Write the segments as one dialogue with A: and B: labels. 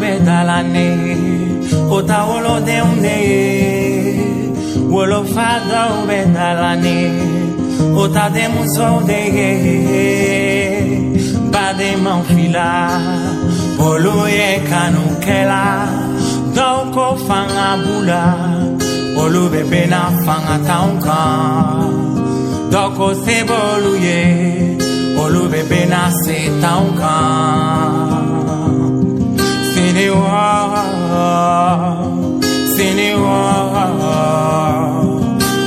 A: bedalane ota wolo de unne wolo fada bedalane ota de muso de bade manfila bolo ye kanu kela doko fanga bula bolo bebe na fanga taunka doko se bolu ye bolo bebe na se taunka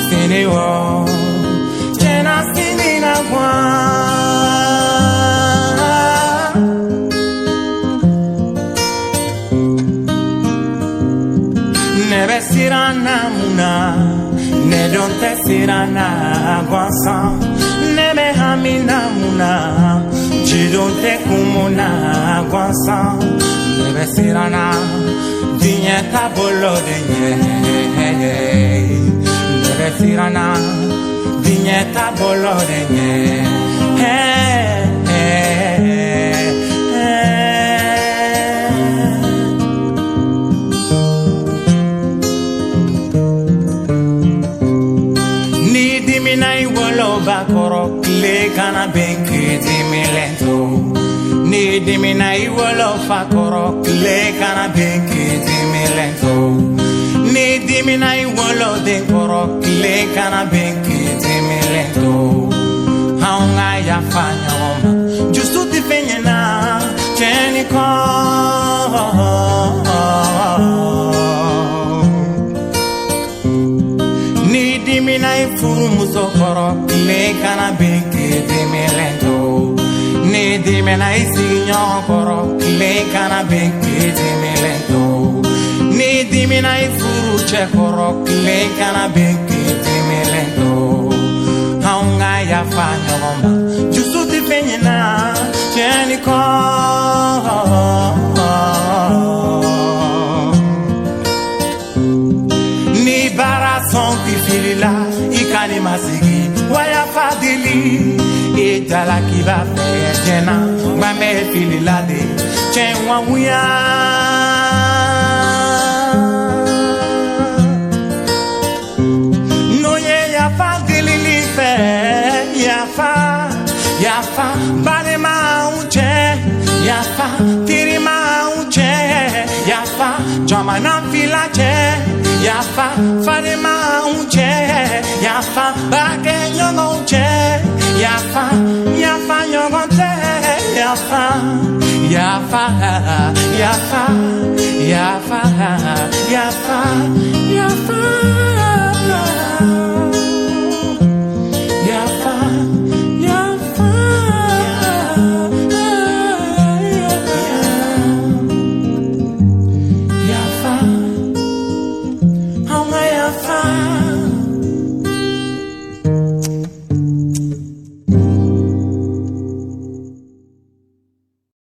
A: Sinewa, Jena Sinina Gwa. Nebe sirana muna, ne donte sirana gwansa. Nebe hamina muna, jidonte kumuna gwansa. Nebe sirana, dinyeta bolo denye. Nebe sirana, dinyeta bolo denye. Ni dimina iwolo bakoro kle kana benki dimilento. Ni dimina iwolo fakoro kle kana benki dimilento. Ni dimina iwolo de koro kle kana benki dimilento. Haunga ya fanya woma justu tifenye na cheni ko. Ni dimina ifuru musokoro kle kana benki dimilento. Ni dimina isinyo koro kle kana benki dimilento. Ni dimina ifuru che koro kle kana benki dimilento. Haunga ya fanya woma justu tifenye na cheni ko. Ni bara son ki filila ikani masigi waya fadili itala ki ba fe jena ma me filila de chen wa wuya no ye ya fadili li fe ya fa bare ma unche ya fa tiri ma unche ya fa jama na filache ya fa fare ma unche ya fa bage nyongo unche ya fa nyongo te ya fa